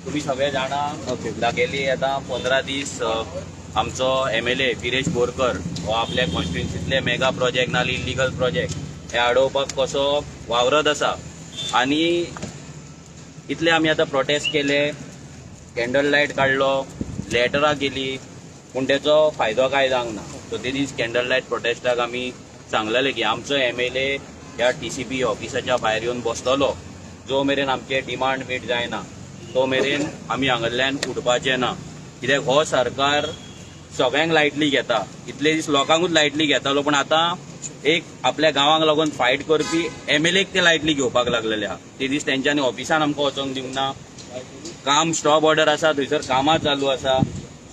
तुम्ही सगळे जाणा गेली आता 15 दीस आमचो MLA गिरीश बोरकर हो आपल्या कॉन्स्टिट्युन्सीतले मेगा प्रोजेक्ट ना इलिगल प्रोजेक्ट हे अडोवपाक कसो वावरत आसा आणि इतले आमी आता प्रोटेस्ट केले, कॅन्डल लायट काढलो, लेटरां गेली, पूण तेचो फायदो काय जावंक ना. सो ते दीस कॅन्डल लायट प्रोटेस्टाक आमी सांगलेले की आमचो MLA ह्या TCP ऑफिसाच्या भायर येवन बसतलो जो मेरेन आमचे डिमांड मीट जायना तो मेरेन आमी हांगांतल्यान उठपाचे ना. कित्याक हो सरकार सगळ्यांक लायटली घेता, इतले दीस लोकांकूच लायटली घेतालो, पण आता एक आपल्या गांवांक लागून फायट करपी MLAक ते लायटली घेवपाक लागलेले आहा. ते दीस तेंच्यांनी ऑफिसान आमकां वचोंक दिवंक ना. काम स्टॉप ऑर्डर आसा, थंयसर कामां चालू आसा.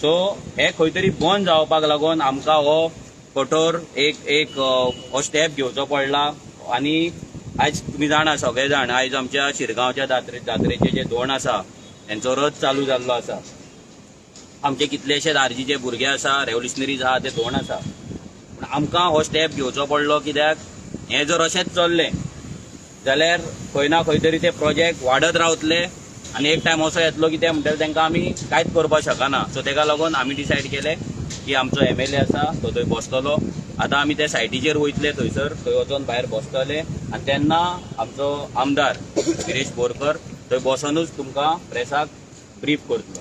सो हे खंय तरी बंद जावपाक लागून आमकां हो कठोर एक हो स्टेप घेवचो पडला. आणि आयज तुम्ही जाणा सगळे जाण आयज आमच्या शिरगांवच्या जात्रेचे जे दोण आसा त्यांचो रथ चालू जाल्लो आसा. आमचे कितलेशेच आरजीचे भुरगे आसा, रेव्होल्युशनरीज आहा ते दोण आसा. पूण आमकां हो स्टेप घेवचो पडलो कित्याक हें जर अशेंच चल्लें जाल्यार खंय ना खंय तरी ते प्रोजेक्ट वाडत रावतले आनी एक टायम असो येतलो की ते म्हणटले तांकां आमी कांयच करपाक शकना. सो तेका लागून आमी डिसायड केलें की आमचो MLA आसा तो थंय बसतलो. आतां आमी त्या सायटीचेर वयतले, थंयसर थंय वचून भायर बसतले आनी तेन्ना आमचो आमदार गिरीश बोरकर थंय बसोनूच तुमकां प्रेसाक ब्रीफ करतलो.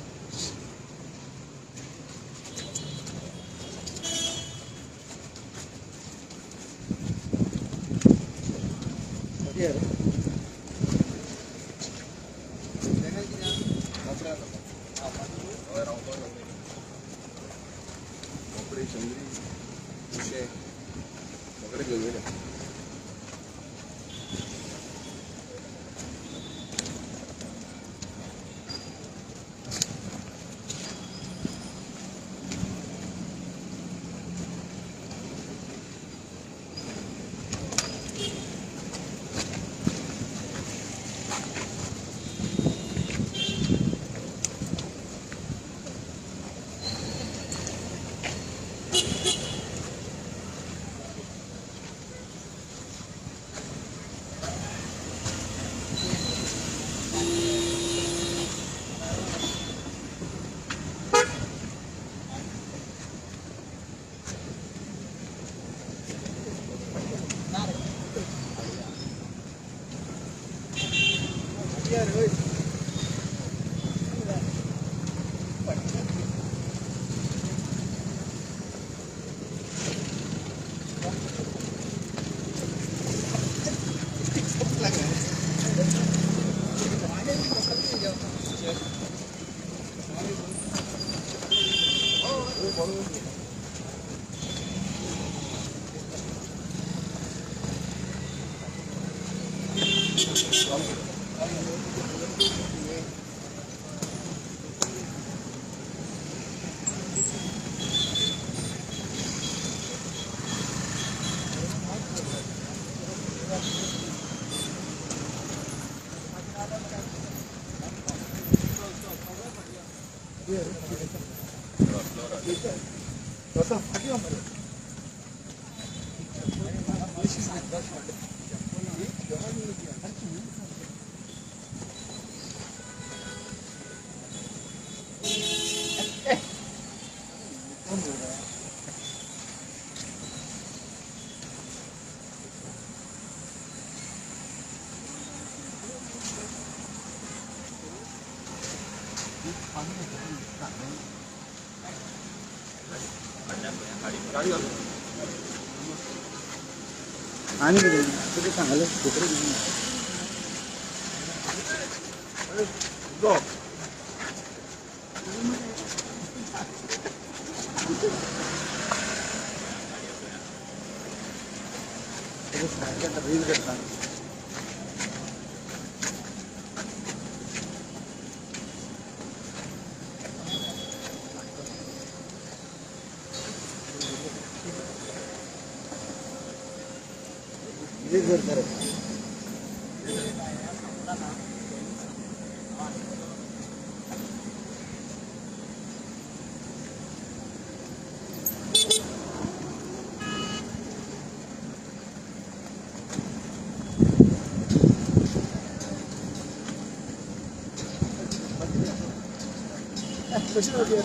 आणि किती सांगायला रील करता कशी होती यार?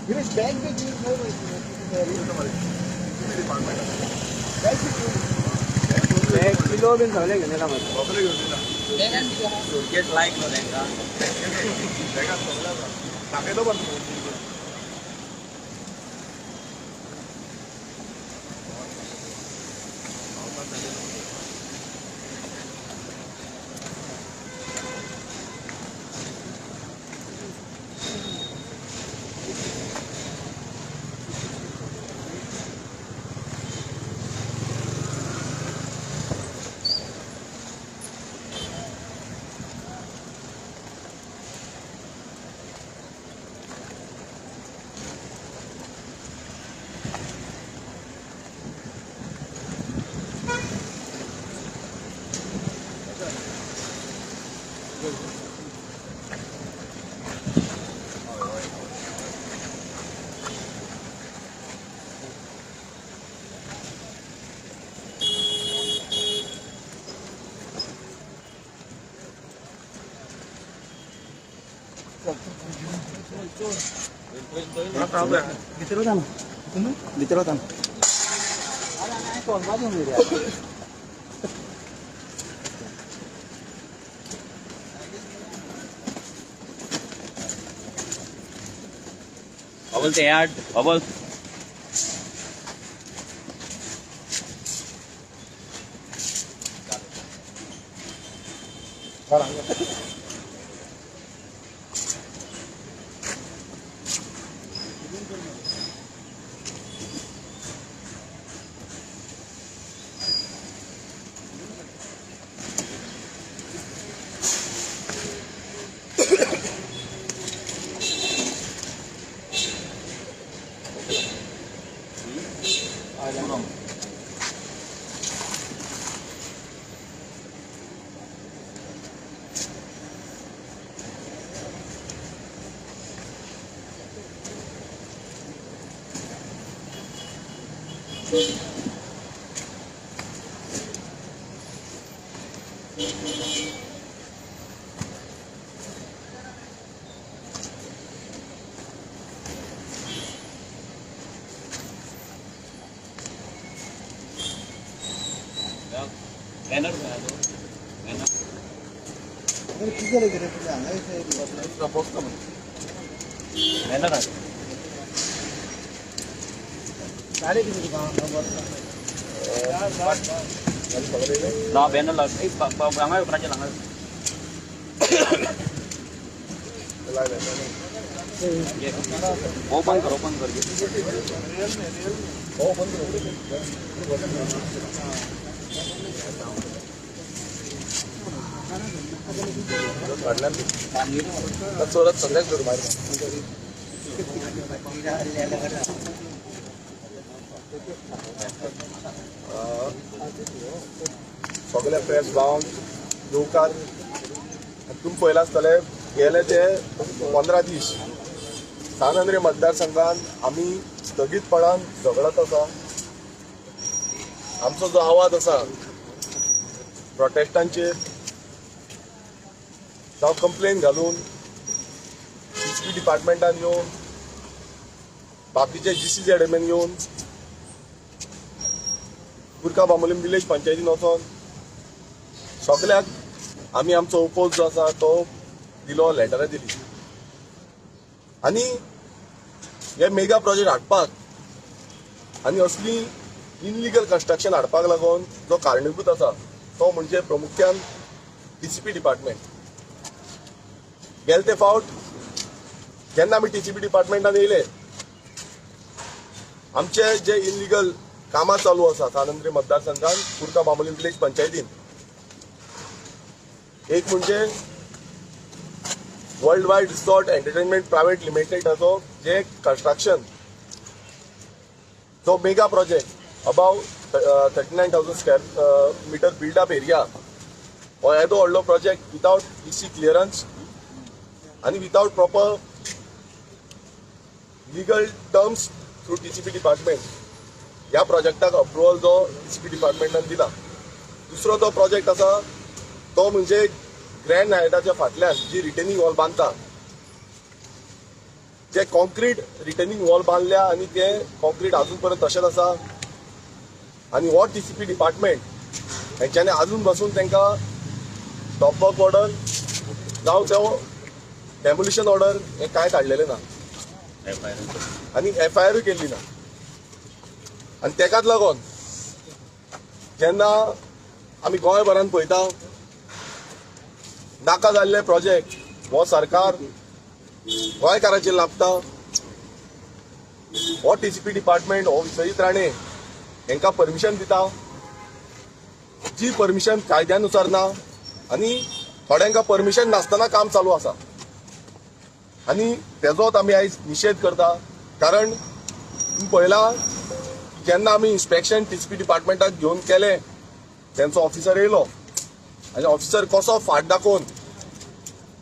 गिरीश बॅग बी घेऊन नाही माहिती बॅग किलो बीन सगळे घेऊन येता मध्ये सुटकेस लायक नो तेंका भितर होता ना भितर होता ना कोण बाजून बबल ते याड बबल बॅनर किती झाले गेले तुझ्या अंगायचं पोस्ट बॅनर साडे किती ना बॅनर लाग आम्हाला प्राच्या लांगा ओपन कर चोरत संध्याच करू बाहेर सगळे प्रेस भावन येवकार तुम्ही पळयला आसतले गेले ते 15 दीस सानंद्रे मतदारसंघात आम्ही स्थगीतपणान झगडत आसा. आमचो जो आवाज आसा प्रोटेस्टांचेर जावं कंप्लेन घालून DCP डिपार्टमेंटान येवन बाकीचे GCZMन येवन कुर्का बांबोलीम विलेज पंचायतीन वचोन सगळ्याक आमी आमचो ओपोज जो आसा तो दिलो, लेटरां दिली आनी हे मेगा प्रोजेक्ट हाडपाक आनी असली इनलिगल कन्स्ट्रक्शन हाडपाक लागून जो कारणीभूत आसा तो म्हणजे प्रामुख्यान DCP डिपार्टमेंट. गेले ते फावट जेन्ना आमी DCP डिपार्टमेंटान येयले आमचे जे इनलिगल कामां चालू आसा सानंद्रे मतदारसंघात कुर्का बांबोलीम विलेज पंचायतीन एक म्हणजे world wide resort entertainment private लिमिटेडाचो जे कन्स्ट्रक्शन जो mega project above 39,000 square metre built up area हो येदो व्हडलो प्रोजेक्ट विथआउट EC क्लियरन्स आणि without proper legal terms through TCP department ह्या प्रोजेक्टाक अप्रुवल जो TCP डिपार्टमेंटान दिला. दुसरो तो प्रोजेक्ट आसा तो म्हणजे ग्रँड हायटाच्या फाटल्यान जी रिटेनिंग वॉल बांदता जे कॉन्क्रीट रिटेनिंग वॉल बांधल्या आणि ते कॉन्क्रीट अजून पर्यंत तशेंच आसा आणि हो TCP डिपार्टमेंट हेंच्यांनी अजून बसून तांकां स्टॉप वर्क ऑर्डर जावं तो डेमोलिशन ऑर्डर हे काय काडलेले ना आणि FIR केल्ली ना. आणि तेकाच लागून जेन्ना आमी गोंयभरान पळयता नाका जाल्ले प्रोजेक्ट हो सरकार गोंयकारांचेर लाभता. हो TCP डिपार्टमेंट हो विश्वजीत राणे हांकां परमिशन दिता जी परमिशन कायद्यानुसार ना आणि थोड्यांका परमिशन नासतना काम चालू आसा आणि तेजोच आमी आयज निशेध करता. कारण तुम्ही पळयला जेन्ना आमी इन्स्पेक्शन TCP डिपार्टमेंटाक घेवन केले तेंचो ऑफिसर येयलो आनी ऑफिसर कसो फाट दाखोवन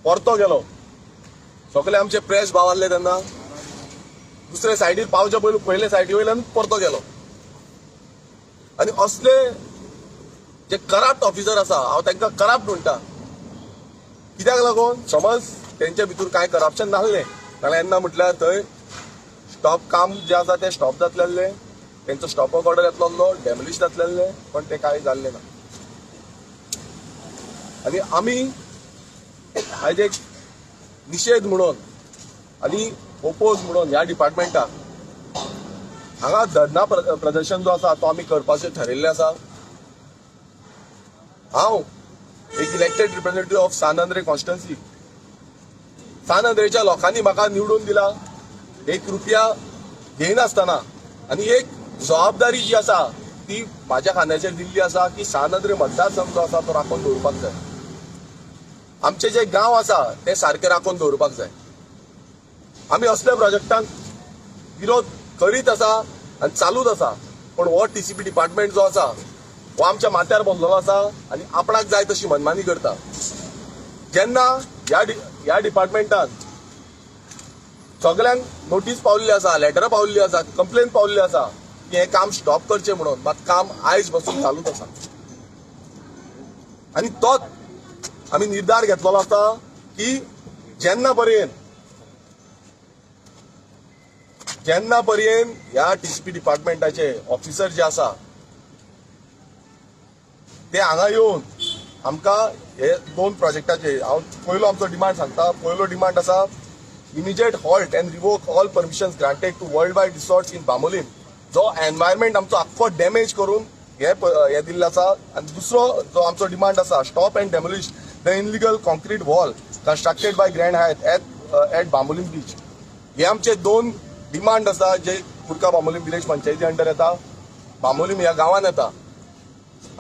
परतो गेलो. सगळे आमचे प्रेस भाव आसले तेन्ना दुसरे सायडीर पावचे पयले सायडी वयल्यान परतो गेलो. आनी असले जे करप्ट ऑफिसर आसा हांव तांकां करप्ट म्हणटा. कित्याक लागून समज तेंचे भितर कांय करप्शन नासलें जाल्यार येन्ना म्हटल्यार थंय स्टॉप काम जे आसा ते स्टॉप जातलें तेंचो स्टॉप वर्क ऑर्डर येतलो डेमोलिश जातलें पण ते कांय जाल्लें ना. आनी आमी आयज एक निशेध म्हणून आनी ओपोज म्हणून ह्या डिपार्टमेंटाक हांगा धरना प्रदर्शन जो आसा तो आमी करपाचें ठरयल्लें आसा. हांव एक इलेक्टेड रिप्रेझेंटेटिव्ह ऑफ सानंद्रे कॉन्स्टिट्युएन्सी सानंद्रेच्या लोकांनी म्हाका निवडून दिला 1 रुपया घेयनासतना आनी एक जबाबदारी जी आसा ती म्हाज्या खांद्याचेर दिल्ली आसा की सानंद्रे मतदारसंघ जो आसा तो राखून दवरपाक जाय. आमचे जे गांव आसा ते सारखे राखून दवरपाक जाय. आमी असल्या प्रोजेक्टांक विरोध करीत आसा आनी चालूच आसा पण हो TCP डिपार्टमेंट जो आसा हो आमच्या माथ्यार बसलेलो आसा आनी आपणाक जाय तशी मनमानी करता. जेन्ना ह्या डिपार्टमेंटान सगळ्यांक नोटीस पावल्ली आसा लेटरां पावल्ली आसा कंप्लेन पावल्ली आसा की हे काम स्टॉप करचें म्हणून मात काम आयज बसून चालूच आसा. आनी तोच आमी निर्धार घेतलेलो आसा की जेन्ना पर्यंत ह्या TCP डिपार्टमेंटाचे ऑफिसर जे आसा ते हांगा येवन आमकां हे 2 प्रोजेक्टाचे हांव पयलो आमचो डिमांड सांगता. पयलो डिमांड आसा immediate halt and revoke all permissions granted to world wide resorts in Bambolim जो एनवायरमेंट आमचो आख्खो डॅमेज करून हे दिल्ले आसा. आनी दुसरो जो आमचो डिमांड आसा stop and demolish the illegal concrete wall constructed by Grand Hyatt at Bambolim beach. हे आमचे 2 डिमांड आसा जे कुर्का बांबोलीम विलेज पंचायती अंडर येता बांबोलीम ह्या गांवांत येता.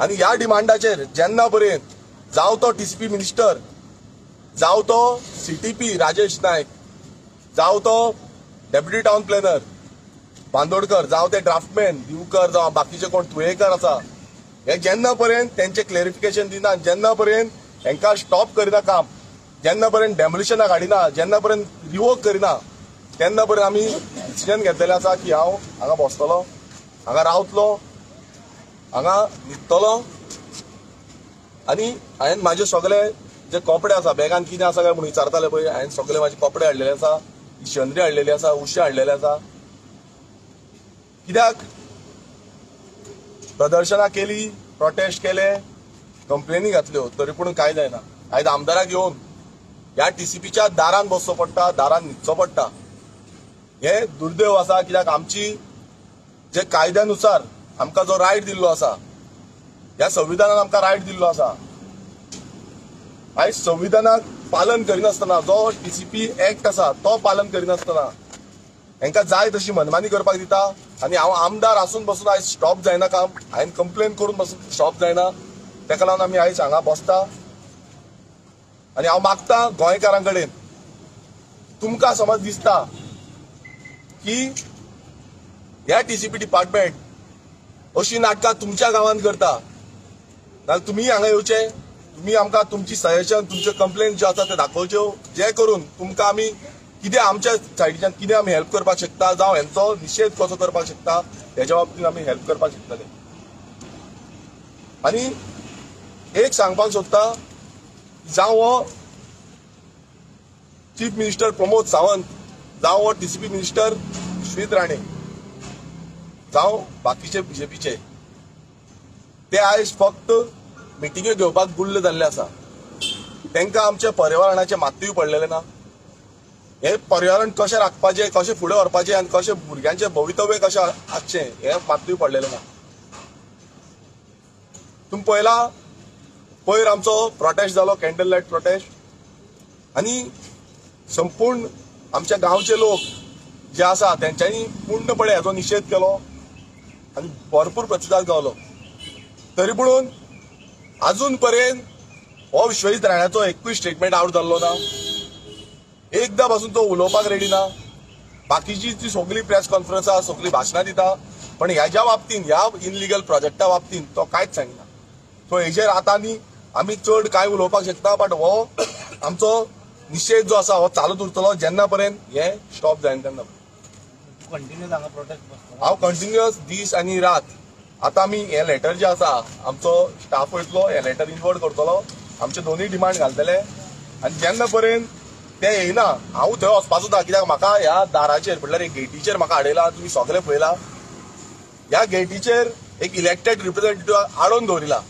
आनी ह्या डिमांडाचेर जेन्ना पर्यंत जावं तो TCP मिनिस्टर जावं तो CTP राजेश नायक जावं तो डेप्युटी टाउन प्लॅनर बांदोडकर जावं ते ड्राफ्टमॅन दिवकर जावं बाकीचे कोण तुयेकर आसा हे जेन्ना पर्यंत तेंचे क्लॅरिफिकेशन दिना जेन्ना पर्यंत हांकां स्टॉप करिना काम जेन्ना पर्यंत डेमोलिशनाक हाडिना जेन्ना पर्यंत रिवोक करिना तेन्ना पर्यंत आमी डिसिजन घेतलेलें आसा की हांव हांगा बसतलो हांगा रावतलो हांगा न्हिदतलो आनी हांवें म्हाजे सगळे जे कपडे आसा बॅगान कितें आसा काय म्हणून विचारताले पळय हांवें सगळे म्हाजे कपडे हाडलेले आसा इशनरी हाडलेली आसा उशे हाडलेले आसा. कित्याक प्रदर्शनां केली प्रोटेस्ट केले कंप्लेनी घातल्यो तरी पूण कांय जायना. आयज आमदाराक घेवन ह्या TCPच्या दारान बसचो पडटा दारान न्हिदचो पडटा. हे दुर्दैव आसा कित्याक आमची जे कायद्यानुसार आमकां जो रायट दिल्लो आसा ह्या संविधानान आमकां रायट दिल्लो आसा आयज संविधानाक पालन करिनासतना जो TCP एक्ट आसा तो पालन करिनासतना हांकां जाय तशी मनमानी करपाक दिता. आनी हांव आमदार आसून बसून आयज स्टॉप जायना काम हांवें कंप्लेन करून बसून स्टॉप जायना तेका लागून आमी आयज हांगा बसता. आनी हांव मागता गोंयकारां कडेन तुमकां समज दिसता की ह्या टीसीपी डिपार्टमेंट अशी नाटकां तुमच्या गांवांत करता जाल्यार तुमी हांगा येवचे, तुमी आमकां तुमची सजेशन तुमच्यो कंप्लेन ज्यो आसा त्यो दाखोवच्यो, जे करून तुमकां आमी कितें आमच्या सायडीच्यान कितें आमी हेल्प करपाक शकता जावं हेंचो निशेध कसो करपाक शकता हेच्या बाबतींत आमी हेल्प करपाक शकतले. आनी एक सांगपाक सोदता जावं हो चीफ मिनिस्टर प्रमोद सावंत, जावं हो टीसीपी मिनिस्टर श्वेत राणे, जावं बाकीचे बीजेपीचे, ते आयज फक्त मिटिंग्यो घेवपाक गुल्ल जाल्ले आसा. तांकां आमच्या पर्यावरणाचे मात्तूय पडलेले ना. हे पर्यावरण कशें राखपाचें, कशें फुडें व्हरपाचें आनी कशें भुरग्यांचें भवितव्य कशें आसचें हें मात्तूय पडलेलें ना. तुमी पळयला पयर आमचो प्रोटेस्ट जालो, कॅन्डल लायट प्रोटेस्ट, आनी संपूर्ण आमच्या गांवचे लोक जे आसा तेंच्यांनी पूर्णपणे हेचो निशेध केलो आनी भरपूर प्रतिसाद गावलो. तरी पूण अजून पर्यंत हो विश्वजीत राण्याचो एकूय स्टेटमेंट आउट जाल्लो ना. एकदा पासून तो उलोवपाक रेडी ना. बाकीची ती सगळी प्रेस कॉन्फरन्सां सगळी भाशणां दिता, पण ह्याच्या बाबतींत ह्या इनलिगल प्रोजेक्टा बाबतींत तो कांयच सांगना. सो हेजेर आतां आमी चड काय उलोवपाक शकता, बट हो आमचो निशेध जो आसा हो चालूच उरतलो जेन्ना पर्यंत हे स्टॉप जायना तेन्ना. कंटिन्यूस हांगा प्रोटेस्ट बसता. हांव कंटिन्युअस दीस आनी रात आतां आमी हे लेटर जे आसा आमचो स्टाफ वयतलो, हे लेटर इनवर्ड करतलो, आमचे दोनूय डिमांड घालतले, आनी जेन्ना पर्यंत ते येयना हांव थंय वचपाचो ना. कित्याक म्हाका ह्या दाराचेर म्हटल्यार एक गेटीचेर म्हाका हाडयला, तुमी सगळे पळयला, ह्या गेटीचेर एक इलेक्टेड रिप्रेझेंटेटिव्ह हाडून दवरिला.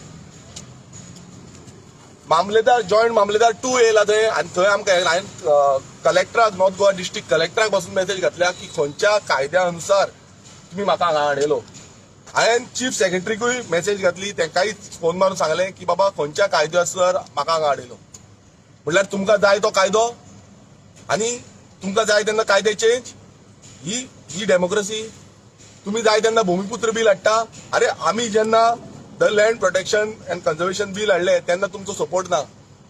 मामलेदार जॉयंट मामलेदार 2 येयला थंय, आनी थंय आमकां हांवें कलेक्टराक, नॉर्थ गोवा डिस्ट्रिक्ट कलेक्टराक पासून मेसेज घातल्या की खंयच्या कायद्या अनुसार तुमी म्हाका हांगा हाडयलो. हांवें चीफ सेक्रेटरीकूय मेसेज घातली, तांकांय फोन मारून सांगलें की बाबा खंयच्या कायद्यानुसार म्हाका हांगा हाडयलो. म्हटल्यार तुमकां जाय तो कायदो आनी तुमकां जाय तेन्ना कायदे चेंज, ही डेमोक्रेसी. तुम्ही जाय तेन्ना भूमिपुत्र बील हाडटा. अरे आमी जेन्ना the land protection and conservation bill हाडले तेन्ना तुमचो सपोर्ट ना.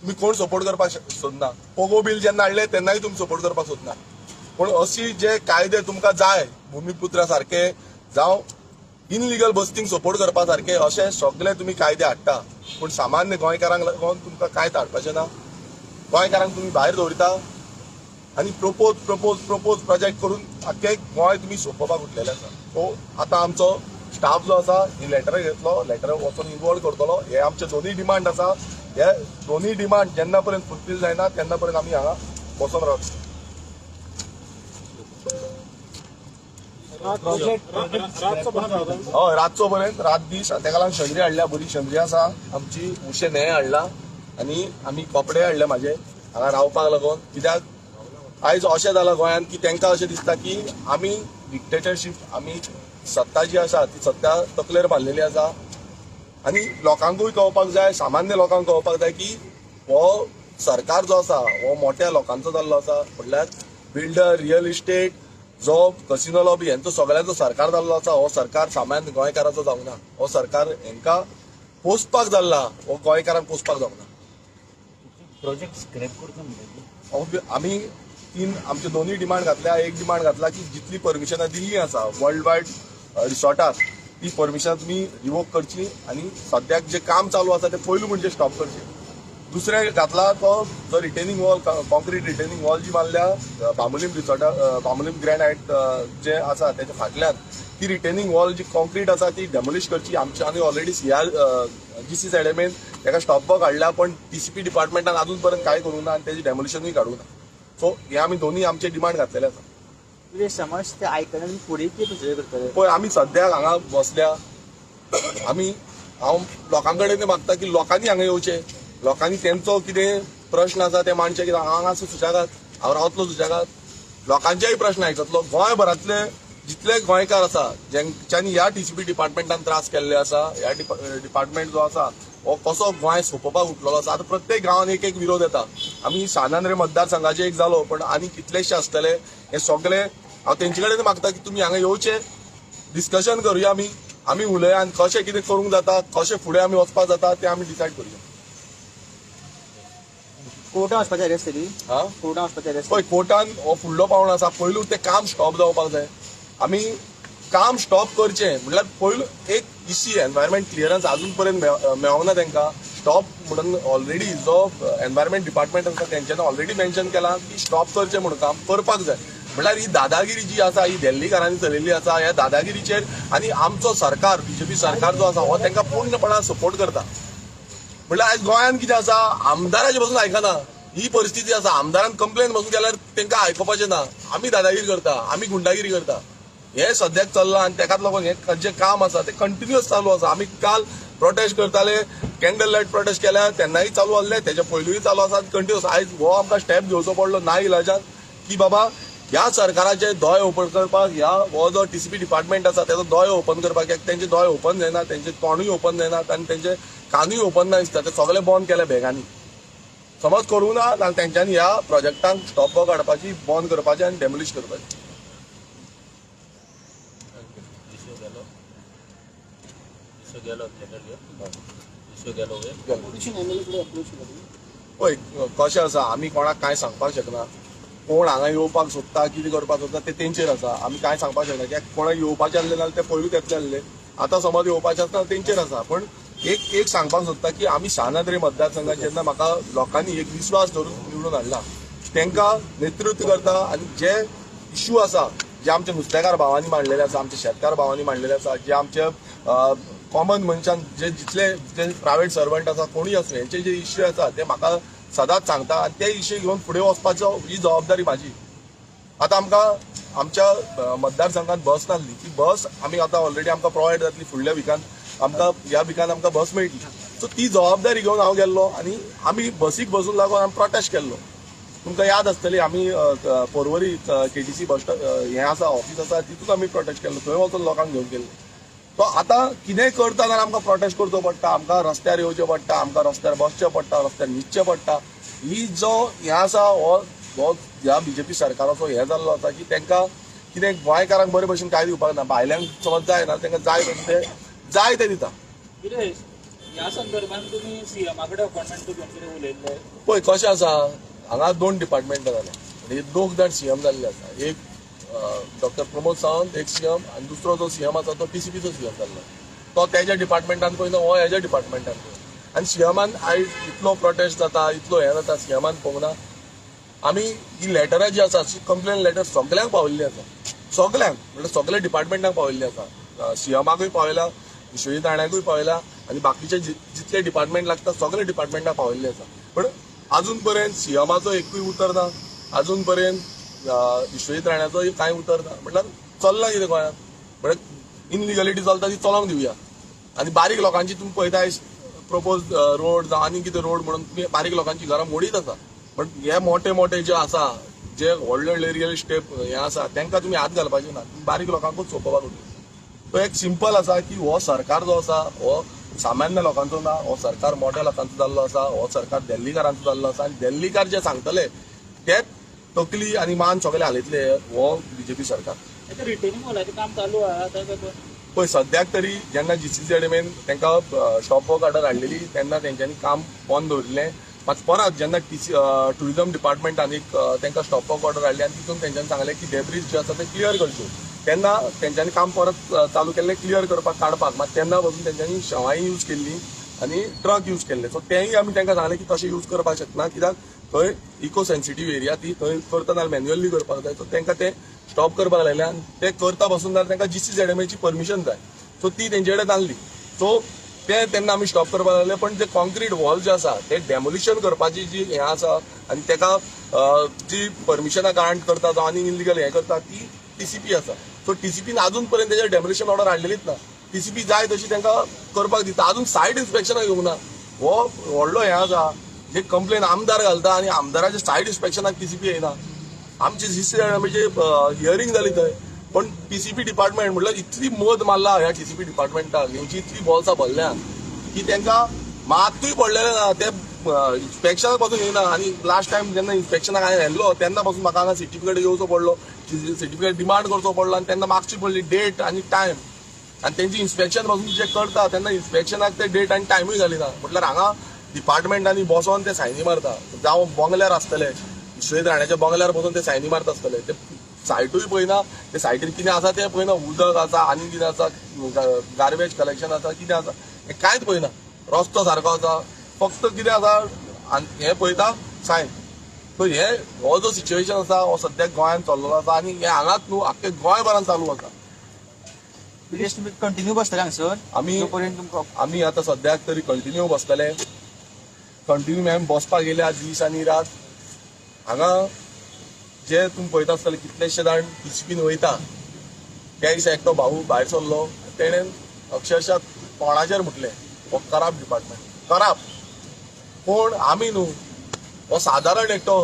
तुम्ही कोण सपोर्ट करपाक सोदना. पोगो बील जेन्ना हाडले तेन्नाय तुम्ही सपोर्ट करपाक सोदना. पूण अशी जे कायदे तुमकां जाय भूमिपुत्रा सारखे जावं इनलिगल बस्तींक सपोर्ट करपा सारखे अशे सगळे तुम्ही कायदे हाडटा, पूण सामान्य गोंयकारांक लागून तुमकां कांयच हाडपाचें ना. गोंयकारांक तुम्ही भायर दवरिता आनी प्रपोज प्रोजेक्ट करून आख्खे गोंय तुम्ही सोंपोवपाक उठलेले आसा. सो आतां आमचो स्टाफ जो आसा ही लेटर घेतलो, लेटर वचून इनवॉल्व करतलो. हे आमचे दोनूय डिमांड आसा. हे दोनूय डिमांड जेन्ना पर्यंत फुलफील जायना तेन्ना पर्यंत आमी हांगा बसून रावतले. हय रातचो पर्यंत, रात दीस. तेका लागून शेंद्री हाडल्या, बरी शेंद्री आसा आमची. उशे न्हंय हाडला आनी आमी कपडे हाडले म्हाजे हांगा रावपाक लागून. कित्याक आयज अशें जालां गोंयांत की तांकां अशें दिसता की आमी डिक्टेटरशीप, आमी सत्ता जी आसा ती सत्ता तकलेर बांदलेली आसा. आनी लोकांकूय कळपाक जाय, सामान्य लोकांक कळपाक जाय की हो सरकार जो आसा हो मोठ्या लोकांचो जाल्लो आसा. म्हटल्यार बिल्डर, रियल इस्टेट, जो कसिनो लॉबी हेंचो सगळ्यांचो सरकार जाल्लो आसा. हो सरकार सामान्य गोंयकाराचो जावंक ना. हो सरकार हेंकां पोसपाक जाल्ला, हो गोंयकारांक पोसपाक जावंक ना. प्रोजेक्ट स्क्रॅप करता म्हणटा आमी आमचे दोनूय डिमांड घातल्या. एक डिमांड घातला की जितली परमिशनां दिल्ली आसा वर्ल्ड वायड रिसॉर्टाक ती परमिशन तुमी रिवोक करची आनी सद्याक जे काम चालू आसा ते पयलू म्हणजे स्टॉप करचे. दुसरें घातला तो जो retaining wall, concrete retaining wall जी बांदल्या बांबोलीम रिसॉर्टा, बांबोलीम ग्रॅनायट जे आसा तेच्या फाटल्यान ती रिटेनिंग वॉल जी कॉन्क्रीट आसा ती डेमोलिश करची. आमच्या आनी ऑलरेडी GC एडमेन ताका स्टॉप बॉक हाडला, पण TCP डिपार्टमेंटान अजून पर्यंत काय करूंक ना आनी तेजी डेमोलिशनूय काडूंक ना. सो हे आमी दोनूय आमचे डिमांड घातलेले आसा. समज ते आयकना फुडें कितें प्रोसिजर करतले? पळय आमी सद्याक हांगा बसल्या. हांव लोकां कडेन मागता की लोकांनी हांगा येवचें, लोकांनी तेंचो कितें प्रश्न आसा ते मांडचे. कित्याक हांगा सुशेगाद हांव रावतलो सुशेगाद. लोकांचेय प्रश्न आयकतलो. गोंयभरांतले जितले गोंयकार आसा जेंच्यांनी ह्या TCP डिपार्टमेंटान त्रास केल्ले आसा, ह्या डिपार्टमेंट जो आसा हो कसो गोंय सोंपोवपाक उठलेलो आसा. आतां प्रत्येक गांवांत एक विरोध येता. आमी सानांद्रे मतदारसंघाचे एक जालो, पण आनी कितलेशे आसतले. हे सगळे हांव तेंचे कडेन मागता की तुमी हांगा येवचे, डिस्कशन करुया. आमी उलया आनी कशें कितें करूंक जाता, कशें फुडें आमी वचपाक जाता तें आमी डिसायड करुया. कोर्टा वचपाची अरेस्ट केली हा कोर्टा वचपाची अरेस्ट पळय कोर्टान हो फुडलो पावण आसा पयलू तें काम स्टॉप जावपाक जाय आमी काम स्टॉप करचें म्हणल्यार पयलू एक इसी एनवायरमेंट क्लियरन्स अजून पर्यंत मेळोना तांकां स्टॉप म्हणून ऑलरेडी जो एनवायरमेंट डिपार्टमेंट आसा तेंच्यांनी ऑलरेडी मेन्शन केलां की स्टॉप करचें म्हणून काम करपाक जाय म्हणल्यार ही दादागिरी जी आसा ही दिल्लीकारांनी चलयल्ली आसा ह्या दादागिरीचेर आनी आमचो सरकार बीजेपी सरकार जो आसा हो तांकां पूर्णपणान सपोर्ट करता म्हणल्यार आयज गोंयांत कितें आसा आमदाराचे पासून आयकना ही परिस्थिती आसा आमदारान कंप्लेन पासून केल्यार तांकां आयकुपाचें ना आमी दादागिरी करता आमी गुंडागिरी करता हे सद्याक चल्लां आनी तेकाच लागून हे जें काम आसा तें कंटिन्युअस चालू आसा आमी काल प्रोटेस्ट करताले कॅन्डल लायट प्रोटेस्ट केल्या तेन्नाय चालू आसले तेच्या पयलूय चालू आसा कंटिन्युअस आयज हो आमकां स्टेप घेवचो पडलो ना इलाजान की बाबा ह्या सरकाराचे दोळे ओपन करपाक ह्या हो जो टीसीपी डिपार्टमेंट आसा तेजो दोळे ओपन करपाक कित्याक तेंचे दोळे ओपन जायना तेंचे तोंडूय ओपन जायनात आनी तेंचे कानूय ओपन ना दिसता ते सगळे बंद केले बॅगांनी समज करूं ना जाल्यार तेंच्यांनी ह्या प्रोजेक्टांक स्टॉप काडपाची बंद करपाचें आनी डेमोलिश करपाचें पळय कशें आसा आमी कोणाक कांय सांगपाक शकना कोण हांगा येवपाक सोदता कितें करपाक सोदता ते तेंचेर आसा आमी कांय सांगपाक शकना कित्याक कोणाक येवपाचें आसलें जाल्यार ते पयलूच येतले आसले आतां समज येवपाचें आसता तेंचेर आसा पण एक सांगपाक सोदता की आमी शानाद्री मतदारसंघात जेन्ना म्हाका लोकांनी एक विश्वास धरून निवडून हाडला तांकां नेतृत्व करता आनी जे इश्यू आसा जे आमच्या नुस्तेकार भावांनी मांडलेले आसा आमच्या शेतकार भावांनी मांडलेले आसा जे आमचे कॉमन मनशान जे जितले प्रायव्हेट सर्वंट आसा कोणूय आसूं हेंचे जे इश्यू आसा ते म्हाका सदांच सांगता आनी ते इश्यू घेवन फुडें वचपाचो ही जबाबदारी म्हाजी आतां आमकां आमच्या मतदारसंघात बस नासली ती बस आमी आतां ऑलरेडी आमकां प्रोवायड जातली फुडल्या विकांत आमकां ह्या विकांत आमकां बस मेळटली सो ती जबाबदारी घेवन हांव गेल्लो आनी आमी बसीक बसून लागून आमी प्रोटेस्ट केल्लो तुमकां याद आसतली आमी पर्वरी केटीसी बस हें आसा ऑफीस आसा तितूंत आमी प्रोटेस्ट केल्लो थंय वचून लोकांक घेवन गेल्ले तो आतां कितेंय करता जाल्यार आमकां प्रोटेस्ट करचो पडटा आमकां रस्त्यार येवचें पडटा आमकां रस्त्यार बसचें पडटा रस्त्यार न्हिदचें पडटा ही जो हें आसा हो ह्या बीजेपी सरकाराचो हें जाल्लो आसा की तांकां कितें गोंयकारांक बरे भशेन कांय दिवपाक ना भायल्यांक समज जाय ना तांकां जाय तशें ते जाय ते दिता ह्या संदर्भात तुम्ही सीएमा कडेन अपॉइंटमेंट घेवन कितें उलयल्ले पळय कशें आसा हांगा 2 डिपार्टमेंटां जाल्या म्हणजे 2 जाण सीएम जाल्ले आसा एक डॉक्टर प्रमोद सावंत एक सीएम आनी दुसरो जो सीएम आसा तो टीसीपीचो सीएम जाल्लो तो तेज्या डिपार्टमेंटान पळयना हो हेज्या डिपार्टमेंटान पळय आनी सीएमान आयज इतलो प्रोटेस्ट जाता इतलो हें जाता सीएमान पळोवना आमी ही लेटरां जी आसा कंप्लेन लेटर सगळ्यांक पावयल्ली आसा सगळ्यांक म्हणल्यार सगळ्या डिपार्टमेंटांक पावयल्ली आसा सीएमाकूय पावयला विश्वजीत राणाकूय पावयला आनी बाकीचे जितले डिपार्टमेंट लागता सगळे डिपार्टमेंटाक पावयल्ले आसा पण अजून पर्यंत सीएमाचो एकूय उतर ना अजून पर्यंत विश्वजीत राणाचोय कांय उतर ना म्हटल्यार चल्लां कितें गोंयांत म्हळ्यार इनलिगलिटी चलता ती चलोंक दिवया आनी बारीक लोकांची तुमी पळयता प्रपोज रोड जावं आनी कितें रोड म्हणून बारीक लोकांची घरां मोडीत आसा पण हे मोठे मोठे जे आसा जे व्हडले व्हडले रियल इस्टेट हे आसा तांकां तुमी हात घालपाचे ना बारीक लोकांकूच सोंपोवपाक उरता तो एक सिंपल आसा की हो सरकार जो आसा हो सामान्य लोकांचो ना हो सरकार मोठ्या लोकांचो जाल्लो आसा हो सरकार दिल्लीकारांचो जाल्लो आसा आनी दिल्लीकार जे सांगतले तेच तकली आनी मान सगळे हालयतले हो बीजेपी सरकार रिटेनिंग हॉलाचें काम चालू आहा पळय सद्याक तरी जेन्ना जीसीसीएडमेन तांकां स्टॉप वर्क ऑर्डर हाडलेली तेन्ना तेंच्यांनी काम बंद दवरिल्लें परत जेन्ना टुरिझम डिपार्टमेंटान एक तांकां स्टॉप वर्क ऑर्डर हाडली आनी तितून तेंच्यांनी सांगलें की डेब्रीज जे आसा ते क्लियर करच्यो तेन्ना तेंच्यांनी काम परत चालू केल्लें क्लियर करपाक काडपाक मात तेन्ना पासून तेंच्यांनी शवांय यूज केल्ली आनी ट्रक यूज केल्ले सो तेंय आमी तांकां सांगलें की तशें यूज करपाक शकना कित्याक थंय इको सेन्सिटीव एरिया ती थंय करता जाल्यार मॅन्युअली करपाक जाय सो तांकां ते स्टॉप करपाक लायले आनी ते करता पासून जाल्यार तांकां जीसीसीएडएमएची परमिशन जाय सो ती तेंचे कडेन नासली सो ते तेन्ना आमी स्टॉप करपाक लागले पण जे कॉन्क्रीट वॉल जे आसा ते डेमोलिशन करपाची जी हें आसा आनी ताका जी परमिशनां ग्रांट करता जावं आनी इलिगल हें करता ती टीसीपी आसा सो टीसीपीन अजून पर्यंत तेजेर डेमोलिशन ऑर्डर हाडलेलीच ना टीसीपी जाय तशी तांकां करपाक दिता अजून सायड इन्स्पेक्शनाक येवंक ना हो व्हडलो हें आसा जे कंप्लेन आमदार घालता आनी आमदाराचे सायड इन्स्पेक्शनाक टीसीपी येयना आमची जीसीसीएडएमएची हियरींग जाली थंय पण टीसीपी डिपार्टमेंट म्हटल्यार इतली मद मारला ह्या टीसीपी डिपार्टमेंटाक हेंची इतली बॉल्सां भरल्या की तांकां मातूय पडलेलें ना ते इन्स्पेक्शनाक पासून येयना आनी लास्ट टायम जेन्ना इन्स्पेक्शनाक हांवें व्हेल्लो तेन्ना पासून म्हाका हांगा सर्टिफिकेट येवचो पडलो सर्टिफिकेट डिमांड करचो पडलो आनी तेन्ना मागची पडली डेट आनी टायम आनी तेंची इन्स्पेक्शन पासून जे करता तेन्ना इन्स्पेक्शनाक ते डेट आनी टायमूय घालिना म्हटल्यार हांगा डिपार्टमेंटांनी बसोन ते सायनी मारता. जावं बंगल्यार आसतले, विश्वजीत राणाच्या बंगल्यार बसून ते सायनी मारता आसतले. ते सायटूय पळयना, ते सायटीर कितें आसा तें पळयना. उदक आसा, आनी कितें आसा, गार्बेज कलेक्शन आसा, कितें आसा हें कांयच पळयना. रस्तो सारको आसा, फक्त कितें आसा हें पळयता सायन. सो हो जो सिच्युएशन आसा हो सद्याक गोंयांत चल्लेलो आसा आनी हे हांगाच न्हू आख्खे गोंयभरान चालू आसा. कंटिन्यू बसतले हांगसर आमी आतां सद्याक तरी कंटिन्यू बसतले. कंटिन्यू आमी बसपाक गेले आज दीस आनी रात. हांगा जे तुमी पळयता आसतले कितलेशे जाण टिचकीन वयता. त्या दिसा एकटो भाऊ भायर सरलो, तेणेन अक्षरशः तोंडाचेर म्हटलें हो कराप डिपार्टमेंट कराप. पूण आमी न्हू हो सादारण एकटो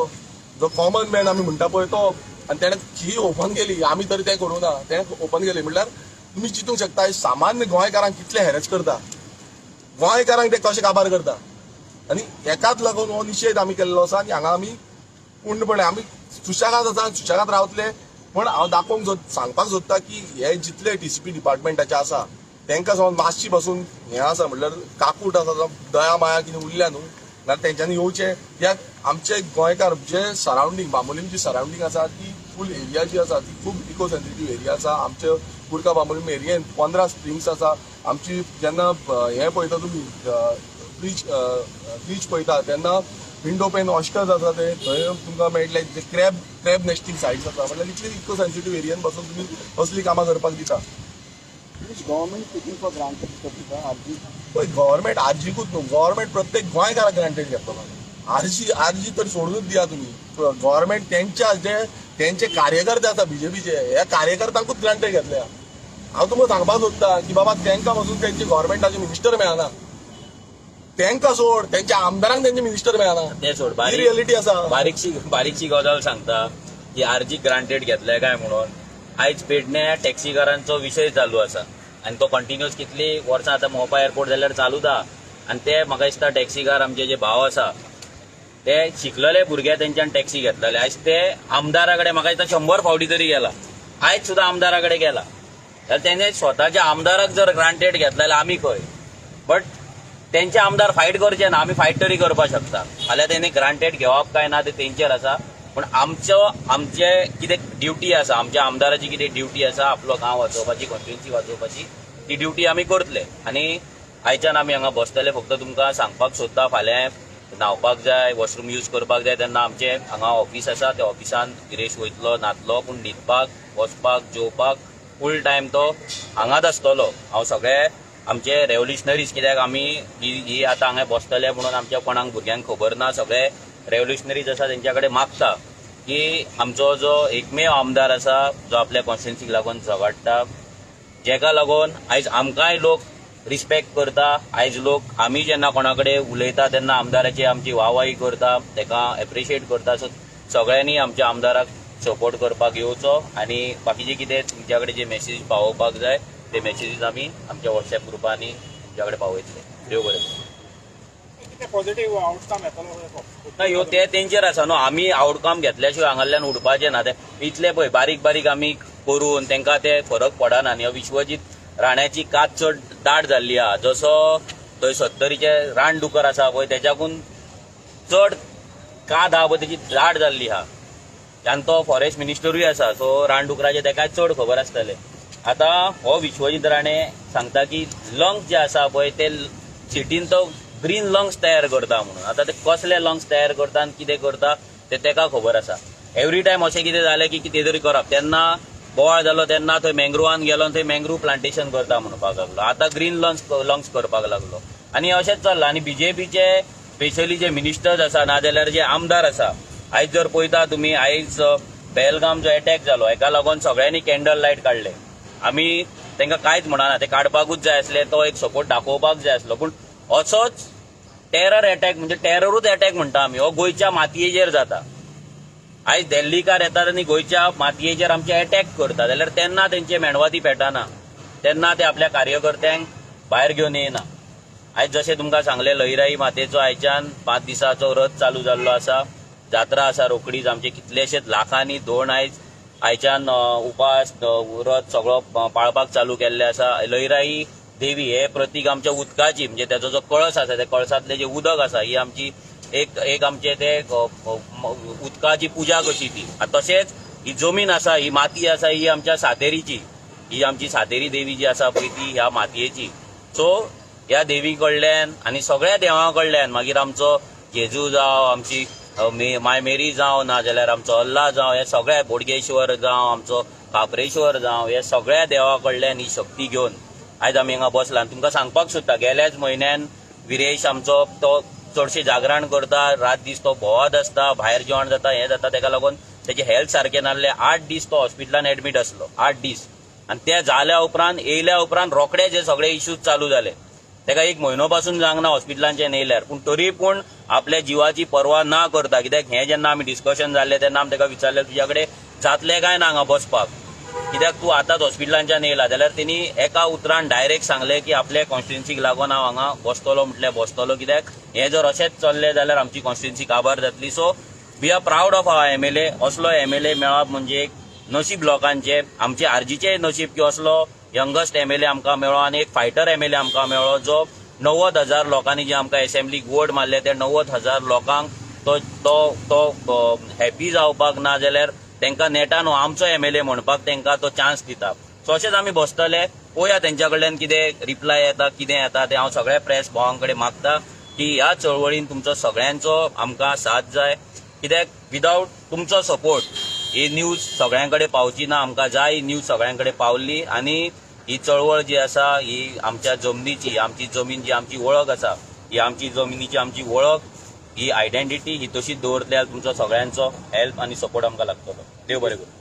जो कॉमन मॅन आमी म्हणटा पळय तो, आनी तेणें ही ओपन केली. आमी तरी तें करूं ना, तें ओपन केली. म्हटल्यार तुमी चिंतूंक शकता सामान्य गोंयकारांक कितले हॅरेस करता, गोंयकारांक ते कशें काबार करता. आनी हेकाच लागून हो निशेध आमी केल्लो आसा. आनी हांगा आमी पूर्णपणे आमी सुशेगाद आसा, सुशेगाद रावतले. पण हांव दाखोवंक सांगपाक सोदता की हे जितले टीसीपी डिपार्टमेंटाचे आसा तांकां समज मातशी पासून हें आसा म्हटल्यार काकूट आसा, दया माया कितें उरल्या न्हू, जाल्यार तेंच्यांनी येवचें. कित्याक आमचे गोंयकार जे सरावंडींग बांबोलीम जी सरावंडींग आसा ती फूल एरिया जी आसा ती खूब इको सेन्सिटीव एरिया आसा. आमचे कुर्का बांबोलीम एरियेंत 15 स्प्रिंग्स आसा. आमची जेन्ना हें पळयता तुमी बीच पळयता तेन्ना विंडो पेन ऑस्टर्स आसा ते थंय तुमकां मेळटले. जे क्रॅब नेस्टिंग सायट्स आसा म्हटल्यार इतली इको सेन्सिटीव एरियेन बसून तुमी असली कामां करपाक दिता. गव्हर्मेंट टेकिंग फॉर ग्रांटेड पळय गव्हर्मेंट आरजीकूच न्हू, गव्हर्मेंट प्रत्येक गोंयकाराक ग्रांटेड घेतलो. आरजी तर सोडूनच दिया तुमी. गव्हर्मेंट तेंचे कार्यकर्ते आसा बीजेपीचे, ह्या कार्यकर्त्यांकूच ग्रांटेड घेतल्या. हांव तुमकां सांगपाक सोदता की बाबा तांकां पासून तेंचे गव्हर्मेंटाचे मिनिस्टर मेळना. तांकां सोड, तेंच्या आमदारांक तेंचे मिनिस्टर मेळना. ते सोड, ही रियलिटी आसा. बारीकशी गजाल सांगता की आरजी ग्रांटेड घेतले काय म्हणून. आयज पेडण्या टॅक्सीकारांचो विशय चालू आसा आनी तो कंटिन्युअस कितली वर्सां आतां मोपा एअरपोर्ट जाल्यार चालूच आहा. आनी ते म्हाका दिसता टॅक्सीकार आमचे जे भाव आसा ते शिकलेले भुरगे तेंच्यान टॅक्सी घेतलेले. आयज ते आमदारा कडेन म्हाका दिसता 100 फावटी तरी गेला. आयज सुद्दां आमदारा कडेन गेला. जाल्यार तेणे स्वताच्या आमदाराक जर ग्रांटेड घेतलेले आमी खंय. बट तेंचे आमदार फायट करचे ना, आमी फायट तरी करपाक शकता. जाल्यार तेणी ग्रांटेड घेवप काय ना ते तेंचेर आसा. पण आमचे कितें ड्युटी आसा, आमच्या आमदाराची कितें ड्युटी आसा आपलो गांव वाचोवपाची, कॉन्स्टिट्युएन्सी वाचोवपाची, ती ड्युटी आमी करतले. आनी आयच्यान आमी हांगा बसतले. फक्त तुमकां सांगपाक सोदता फाल्यां न्हावपाक जाय, वॉशरूम यूज करपाक जाय तेन्ना आमचे हांगा ऑफिस आसा, त्या ऑफिसान गिरेश वयतलो, न्हातलो. पूण न्हिदपाक, वचपाक, जेवपाक फूल टायम तो हांगाच आसतलो. हांव सगळे आमचे रेव्होल्युशनरीज, कित्याक आमी ही आतां हांगा बसतले म्हणून आमच्या कोणाक भुरग्यांक खबर ना, सगळे रेव्होल्युशनरीज आसा तेंच्या कडेन मागता की आमचो जो एकमेव आमदार आसा जो आपल्या कॉन्स्टिट्युएन्सीक लागून झगडटा, जेका लागून आयज आमकांय लोक रिस्पेक्ट करता. आयज लोक आमी जेन्ना कोणा कडेन उलयता तेन्ना आमदाराची आमची वाहवाही करता, ताका एप्रिशिएट करता. सो सगळ्यांनी आमच्या आमदाराक सपोर्ट करपाक येवचो. आनी बाकीचे कितें तुमच्या कडेन जे मेसेज पावोवपाक जाय ते मेसेजीस आमी आमच्या व्हॉट्सएप ग्रुपांनी तुमच्या कडेन पावयतले. देव बरें. पॉझिटिव्ह आउटकम येतलो ना ह्यो ते तेंचेर आसा न्हू. आमी आउटकम घेतल्या हांगाल्यान उडपाचे ना. ते इतले पळय बारीक बारीक आमी करून तांकां ते फरक पडना. आनी विश्वजीत राण्याची कात चड दाट जाल्ली आहा. जसो थंय 70चे रानडुकर आसा पळय तेच्याकून चड कात आहा पळय तेची दाट जाल्ली आहा. आनी तो फॉरेस्ट मिनिस्टरूय आसा. सो रानडुकराचे तेका चड खबर आसतले. आतां हो विश्वजीत राणे सांगता की लंग्स जे आसा पळय ते सिटीन तो ग्रीन लंग्स तयार करता म्हणून. आतां ते कसले लंग्स तयार करता आनी कितें करता ते तेका खबर आसा. एवरी टायम अशें कितें जालें की कितें तरी करप. तेन्ना बोवाळ जालो तेन्ना थंय मँग्रुवान गेलो थंय मँग्रुव प्लांटेशन करता म्हणपाक लागलो. आतां ग्रीन लंग्स करपाक लागलो. आनी अशेंच चल्लां. आनी बीजेपीचे स्पेशली जे मिनिस्टर्स आसा नाजाल्यार जे आमदार आसा, आयज जर पळयता तुमी, आयज बेलगाम जो अटॅक जालो हेका लागून सगळ्यांनी कॅन्डल लायट काडले. आमी तांकां कांयच म्हणना, ते काडपाकूच जाय आसले, तो एक सपोर्ट दाखोवपाक जाय आसलो. पूण असोच टेरर अटॅक म्हणजे टेररूच अटॅक म्हणटा आमी, हो गोंयच्या मातयेचेर जाता. आयज दिल्लीकार येतात आनी गोंयच्या मातयेचेर आमचे अटॅक करतात जाल्यार तेन्ना तेंचे मेणवाती पेटना, तेन्ना ते आपल्या कार्यकर्त्यांक भायर घेवन येना. आयज जशें तुमकां सांगलें लयराई मातेचो आयच्यान 5 दिसाचो रथ चालू जाल्लो आसा. जात्रा आसा रोखडीच. आमचे कितलेशेच लाखांनी धोंड आयच्यान उपास रथ सगळो पाळपाक चालू केल्ले आसा. लयराई देवी हे प्रतीक आमच्या उदकाची, म्हणजे त्याचो जो कळस आसा त्या कळसातले जे उदक आसा ही आमची एक आमचे ते उदकाची पुजा कशी ती. तशेंच ही जमीन आसा, ही माती आसा, ही आमच्या सातेरीची, ही आमची सातेरी देवी जी आसा पळय ती ह्या मातयेची. सो ह्या देवी कडल्यान आनी सगळ्या देवां कडल्यान मागीर आमचो जेजू जावं, आमची माय मेरी जावं, नाजाल्यार आमचो अल्ला जावं, हे सगळे बोडगेश्वर जावं, आमचो खापरेश्वर जावं, हे सगळ्या देवा कडल्यान ही शक्ती घेवन आयज आमी हांगा बसला. आनी तुमकां सांगपाक सोदता गेल्याच म्हयन्यान विरेश आमचो तो चडशे जागरण करता, रात दीस तो भोंवत आसता, भायर जेवण जाता, हें जाता, ताका लागून तेजे हेल्थ सारकें नासलें. 8 दीस तो हॉस्पिटलान एडमीट आसलो, 8 दीस. आनी ते जाल्या उपरांत येयल्या उपरांत रोखडे जे सगळे इश्यूज चालू जाले. तेका 1 म्हयनो पासून जावंक हॉस्पिटलांचे येयल्यार, पूण तरी पूण आपल्या जिवाची पर्वा ना करता. कित्याक हें जेन्ना आमी डिस्कशन जाल्लें तेन्ना आमी तेका विचारलें तुज्या कडेन जातलें काय ना हांगा बसपाक, कित्याक तूं आतांच हॉस्पिटलांच्यान येयला. जाल्यार तेणी एका उतरान डायरेक्ट सांगलें की आपल्या कॉन्स्टिट्युन्सीक लागून हांव हांगा बसतलो म्हटल्यार बसतलो, कित्याक हें जर अशेंच चल्लें जाल्यार आमची कॉन्स्टिट्युन्सी काबार जातली. So we are proud of our MLA. असलो MLA मेळप म्हणजे एक नशीब लोकांचे, आमचे आरजीचे नशीब की असलो यंगस्ट MLA आमकां मेळ्ळो आनी एक फायटर MLA आमकां मेळ्ळो, जो 90,000 लोकांनी जे आमकां असेंब्लीक वोट मारले त्या 90,000 लोकांक तो हॅपी जावपाक, ना जाल्यार तांकां नेटान आमचो MLA म्हणपाक तांकां तो चान्स दिता. सो अशेंच आमी बसतले, पळोवया तेंच्या कडल्यान कितें रिप्लाय येता, कितें येता तें. हांव सगळ्या प्रेस भावां कडेन मागता की ह्या चळवळीन तुमचो सगळ्यांचो आमकां साथ जाय, कित्याक विदाउट तुमचो सपोर्ट ही न्यूज सगळ्यां कडेन पावची ना. आमकां जाय ही न्यूज सगळ्यां कडेन पावली आनी ही चळवळ जी आसा ही आमच्या जमनीची, आमची जमीन जी आमची वळख आसा, ही आमची जमनीची आमची वळख, ही आयडेंटिटी ही तशीच दवरल्यार तुमचो सगळ्यांचो हेल्प आनी सपोर्ट आमकां लागतलो. देव बरें करूं.